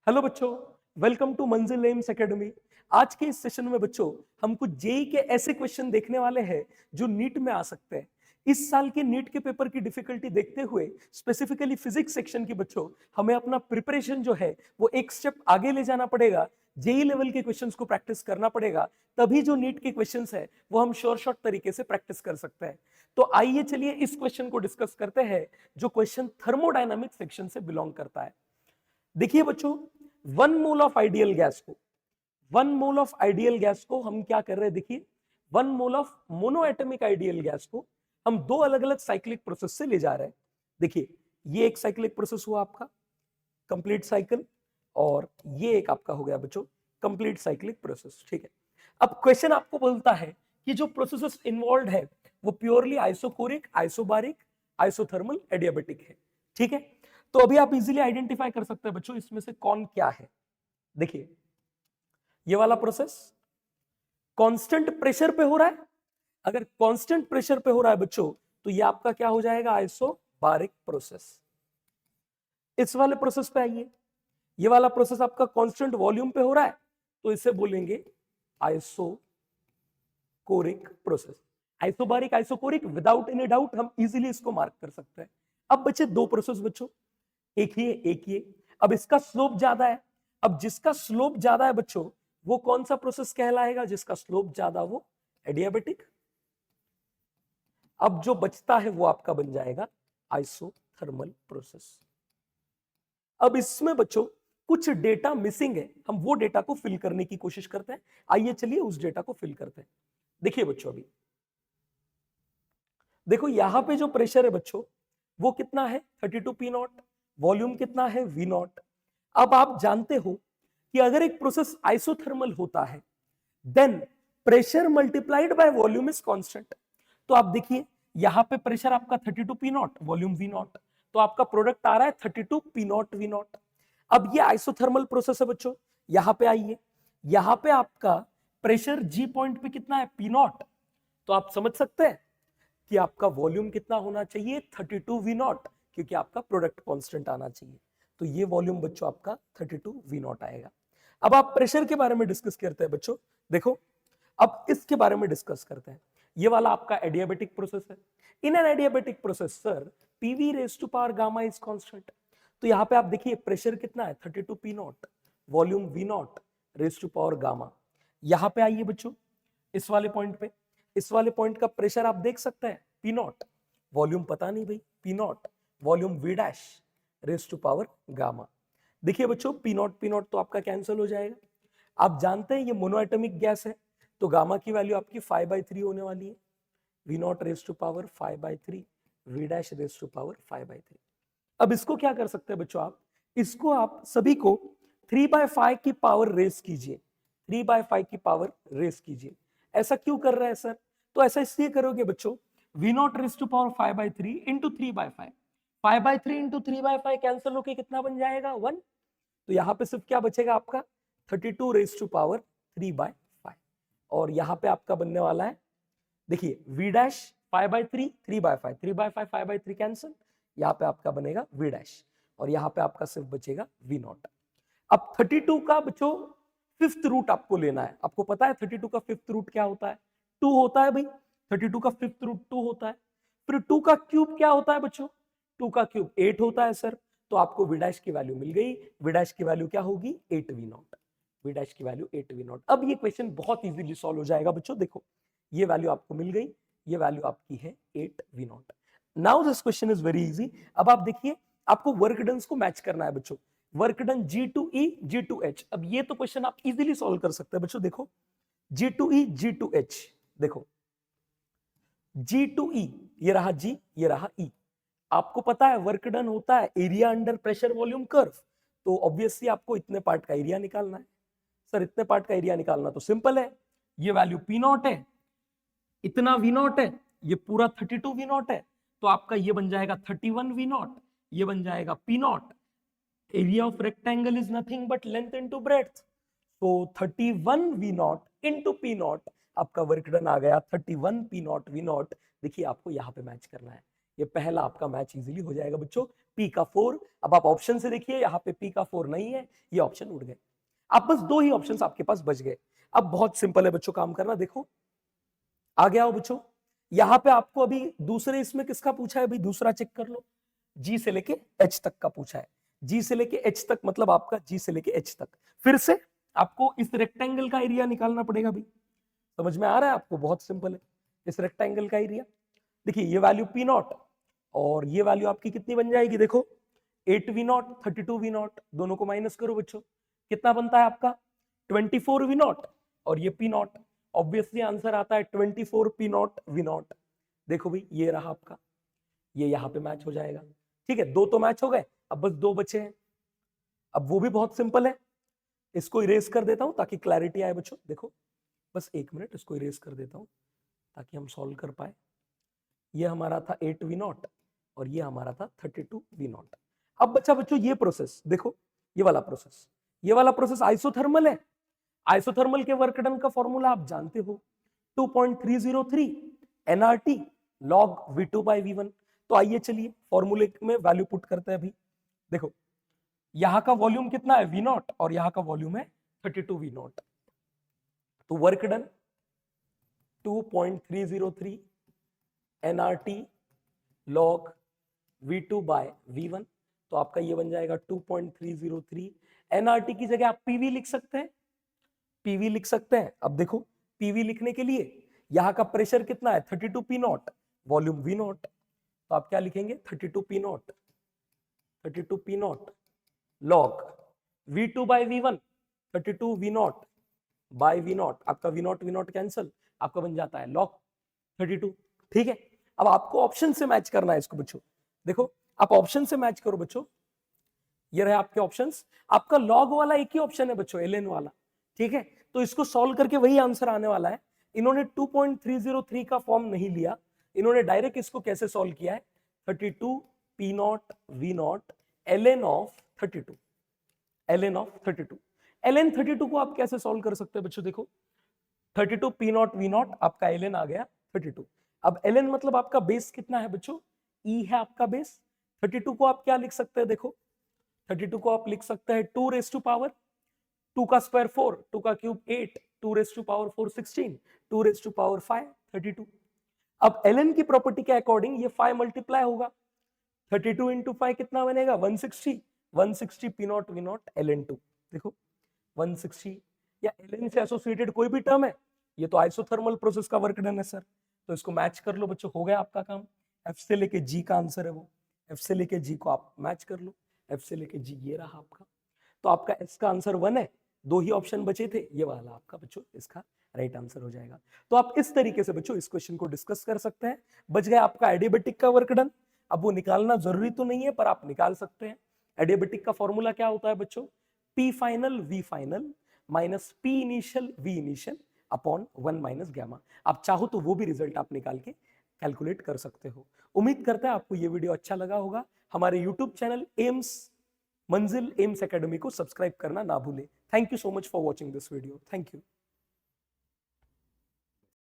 Hello बच्चों, welcome to मंजिल AIIMS academy. आज के इस सेशन में बच्चों हम कुछ जेई के ऐसे क्वेश्चन देखने वाले हैं जो नीट में आ सकते हैं। इस साल के नीट के पेपर की डिफिकल्टी देखते हुए स्पेसिफिकली फिजिक्स सेक्शन की बच्चों हमें अपना प्रिपरेशन जो है वो एक स्टेप आगे ले जाना पड़ेगा। जेई लेवल के क्वेश्चंस को प्रैक्टिस करना पड़ेगा, तभी जो नीट के क्वेश्चंस है वो हम श्योर शॉर्ट तरीके से प्रैक्टिस कर सकते हैं। तो आइए चलिए इस क्वेश्चन को डिस्कस करते हैं जो क्वेश्चन थर्मोडायनामिक्स सेक्शन से बिलोंग करता है। देखिए बच्चों, one mole of ideal gas को हम क्या कर रहे हैं, देखिए one mole of monoatomic ideal gas को हम दो अलग अलग साइक्लिक प्रोसेस से ले जा रहे हैं। देखिए ये एक साइक्लिक प्रोसेस हुआ आपका कंप्लीट साइकिल, और ये एक आपका हो गया बच्चों कंप्लीट साइक्लिक प्रोसेस। ठीक है, अब क्वेश्चन आपको बोलता है कि जो प्रोसेसेस इन्वॉल्व है वो purely isochoric, isobaric, isothermal, adiabatic है। ठीक है, तो अभी आप इजीली आइडेंटिफाई कर सकते हैं बच्चों इसमें से कौन क्या है। देखिए ये वाला प्रोसेस कांस्टेंट प्रेशर पे हो रहा है। अगर कांस्टेंट प्रेशर पे हो रहा है बच्चों तो ये आपका क्या हो जाएगा, आइसोबारिक प्रोसेस। इस वाले प्रोसेस पे आइए, ये वाला प्रोसेस आपका कांस्टेंट वॉल्यूम पे हो रहा है तो इसे बोलेंगे isochoric process. Isobaric, isochoric without any doubt हम इजीली इसको मार्क कर सकते हैं। अब बचे दो प्रोसेस बच्चों, एक ही है एक ही है। अब इसका स्लोप ज्यादा है। अब जिसका स्लोप ज्यादा है बच्चों वो कौन सा प्रोसेस कहलाएगा, जिसका स्लोप ज्यादा वो एडियाबेटिक। अब जो बचता है वो आपका बन जाएगा आइसोथर्मल प्रोसेस। अब इसमें बच्चों कुछ डेटा मिसिंग है, हम वो डेटा को फिल करने की कोशिश करते हैं। आइए चलिए उस डेटा को फिल करते हैं। देखिए बच्चों, अभी देखो यहां पे जो प्रेशर है बच्चों वो कितना है 32 पी नॉट, वॉल्यूम कितना है वी नॉट। अब आप जानते हो कि अगर एक प्रोसेस आइसोथर्मल होता है then pressure multiplied by volume is constant. तो आप देखिए यहां पे प्रेशर आपका 32 P naught, volume V naught, तो आपका प्रोडक्ट आ रहा है 32 पी नॉट वी नॉट। अब ये आइसोथर्मल प्रोसेस है बच्चों। यहां पे आइए, यहां पे आपका प्रेशर जी पॉइंट पे कितना है, पी नॉट। तो आप समझ सकते हैं कि आपका वॉल्यूम कितना होना चाहिए, 32 वी नॉट, क्योंकि आपका प्रोडक्ट कांस्टेंट आना चाहिए। तो ये वॉल्यूम बच्चों आपका 32 वी नॉट आएगा। अब आप प्रेशर के बारे में डिस्कस करते हैं बच्चों। देखो अब इसके बारे में डिस्कस करते हैं। ये वाला आपका एडियाबेटिक प्रोसेस है। In an adiabatic process sir PV raise to power gamma is constant. तो यहां पे आप देखिए प्रेशर कितना है 32 P naught, volume V naught, raise to power gamma. यहां पे आइए बच्चों इस वाले पॉइंट पे, इस वाले पॉइंट का प्रेशर आप देख सकते हैं पी नॉट, वॉल्यूम पता नहीं भाई, P naught, volume V dash, raise to power gamma. देखिए बच्चों पी नॉट तो आपका कैंसिल हो जाएगा। आप जानते हैं ये मोनोएटमिक गैस है तो गामा की वैल्यू आपकी 5/3 होने वाली है। V naught raise to power 5/3, V dash raise to power 5/3। अब इसको क्या कर सकते हैं बच्चों, आप इसको आप सभी को 3/5 की पावर रेस कीजिए, 3/5 की पावर रेस कीजिए। ऐसा क्यों कर रहे हैं सर, तो ऐसा इसलिए करोगे बच्चों, V naught raise to power 5/3 into 3/5, 5/3 into 3/5 cancel होके कितना बन जाएगा 1। तो यहां पे सिर्फ क्या बचेगा आपका 32 रेस टू पावर 3/5, और यहां पे आपका बनने वाला है देखिए वी डैश 5/3, 3/5, 3/5 5/3 कैंसिल, यहाँ पे आपका बनेगा वी डैश, और यहाँ पे आपका सिर्फ बचेगा वी नॉट। अब 32 का बच्चों फिफ्थ रूट आपको लेना है। आपको पता है 32 का फिफ्थ रूट क्या होता है, 2 होता है भाई। 32 का फिफ्थ रूट 2 होता है। फिर 2 का क्यूब क्या होता है बच्चों, 2 का क्यूब 8 होता है सर। तो आपको वी डैश की वैल्यू मिल गई। वी डैश की वैल्यू क्या होगी 8 वी नॉट, वी डैश की वैल्यू 8 वी नॉट। अब ये क्वेश्चन बहुत इजीली सॉल्व हो जाएगा बच्चों। देखो ये वैल्यू आपको मिल गई, ये वैल्यू आपकी है 8 V naught. Now this question is very easy. अब आप देखिए आपको वर्क डन को मैच करना है बच्चों, वर्क डन G2E G2H। अब ये तो क्वेश्चन आप इजीली सॉल्व कर सकते हैं बच्चों। देखो G2E G2H, देखो G2E ये रहा G, ये रहा E। आपको पता है वर्क डन होता है area under pressure volume curve, तो ऑब्वियसली आपको इतने पार्ट का एरिया निकालना है। सर इतने पार्ट का एरिया निकालना तो सिंपल है, ये वैल्यू पी नॉट है, इतना वी नॉट है, ये पूरा 32 वी नॉट है, तो आपका ये बन जाएगा 31 वी नॉट, ये बन जाएगा P naught. Area of rectangle is nothing but length into breadth, तो 31 V naught into P naught, आपका वर्क डन आ गया 31 पी नॉट वी नॉट। देखिए आपको यहां पे मैच करना है, ये पहला आपका मैच इजीली हो जाएगा बच्चों, P का 4। अब आप ऑप्शन से देखिए, यहाँ पे P का 4 नहीं है, ये ऑप्शन उड़ गए। अब बस 2 ही ऑप्शंस आपके पास बच गए। अब बहुत सिंपल है बच्चों काम करना, देखो आ गया हो बच्चों। यहां पे आपको अभी दूसरे इसमें किसका पूछा है, भाई दूसरा चेक कर लो, G से लेके H तक का पूछा है। G से लेके H तक मतलब आपका G से लेके H तक। फिर से आपको इस रेक्टेंगल का एरिया निकालना पड़ेगा भी, समझ में आ रहा है आपको? बहुत सिंपल है। इस रेक्टेंगल का एरिया देखिए, ये वैल्यू P0 और ये वैल्यू आपकी कितनी बन जाएगी, देखो 8V0 32V0, दोनों को माइनस करो बच्चों, कितना बनता है आपका 24V0 और ये P0। ऑब्वियसली आंसर आता है 24P0 V0। देखो भाई ये रहा आपका, ये यहाँ पे मैच हो जाएगा। ठीक है, 2 तो मैच हो गए, अब बस 2 बचे हैं। अब वो भी बहुत सिंपल है, इसको इरेज कर देता हूं ताकि क्लैरिटी आए बच्चों। देखो बस 1 मिनट, इसको इरेज कर देता हूं ताकि हम सॉल्व कर पाए। ये हमारा था 8V0 और ये हमारा था 32V0। अब बच्चा बच्चों ये प्रोसेस देखो, ये वाला प्रोसेस आइसोथर्मल है। आइसोथर्मल के वर्क डन का फॉर्मूला आप जानते हो, 2.303 nRT log V2/V1। तो आइए चलिए फॉर्मूले में वैल्यू पुट करते हैं अभी। देखो यहां का वॉल्यूम कितना है V0 और यहां का वॉल्यूम है 32V0। तो work done 2.303 nRT log V2/V1। तो आपका ये बन जाएगा 2.303। nRT की जगह आप PV लिख सकते हैं, PV लिख सकते हैं। अब देखो PV लिखने के लिए यहां का प्रेशर कितना है 32P0, वॉल्यूम V0। तो आप क्या लिखेंगे 32P0 log V2/V1 32V0/V0। आपका V0 कैंसल, आपका बन जाता है log 32। ठीक है, अब आपको ऑप्शन से मैच करना है इसको बच्चों। देखो आप ऑप्शन से मैच करो बच्चों, ये रहे आपके ऑप्शंस। आपका लॉग वाला एक ही ऑप्शन है बच्चों, ln वाला। ठीक है, तो इसको सॉल्व करके वही आंसर आने वाला है। इन्होंने 2.303 का फॉर्म नहीं लिया, इन्होंने डायरेक्ट इसको कैसे सॉल्व किया है 32P0 V0 ln of 32। ln 32 को आप कैसे सॉल्व कर सकते हैं बच्चों? देखो 32P0 V0 आपका ln आ गया 32। अब ln मतलब आपका बेस कितना है बच्चों, E है आपका बेस। 32 को आप क्या लिख सकते हैं, देखो 32 को आप लिख सकते हैं 2 रेज टू पावर 2 का स्क्वायर 4, 2 का cube 8, 2 raise to power 4 16, 2 raise to power 5 32। अब ln की प्रॉपर्टी के अकॉर्डिंग ये 5 मल्टीप्लाई होगा, 32 इंटू 5 कितना बनेगा 160। 160 P0 V0 ln 2। देखो 160 या ln से एसोसिएटेड कोई भी टर्म है, ये तो आइसोथर्मल प्रोसेस का वर्क डन है सर। तो इसको मैच कर लो बच्चों, हो गया आपका काम। F से लेके G का आंसर है वो, F से लेके G को आप मैच कर लो, F से लेके G ये रहा आपका। तो आपका S का आंसर 1 है, 2 ही ऑप्शन बचे थे, ये वाला आपका बच्चों इसका राइट आंसर हो जाएगा। तो आप इस तरीके से बच्चों इस क्वेश्चन को डिस्कस कर सकते हैं। बच गया आपका एडियाबेटिक का वर्क डन। अब वो निकालना जरूरी तो नहीं है पर आप निकाल सकते हैं। एडियाबेटिक का फॉर्मूला क्या होता है बच्चों, P final V final minus P initial V initial upon 1 minus gamma. आप चाहो तो वो भी रिजल्ट आप निकाल के कैलकुलेट कर सकते हो। उम्मीद करते हैं आपको ये वीडियो अच्छा लगा होगा। हमारे यूट्यूब चैनल एम्स मंजिल एम्स एकेडमी को सब्सक्राइब करना ना भूलें। Thank you so much for watching this video. Thank you.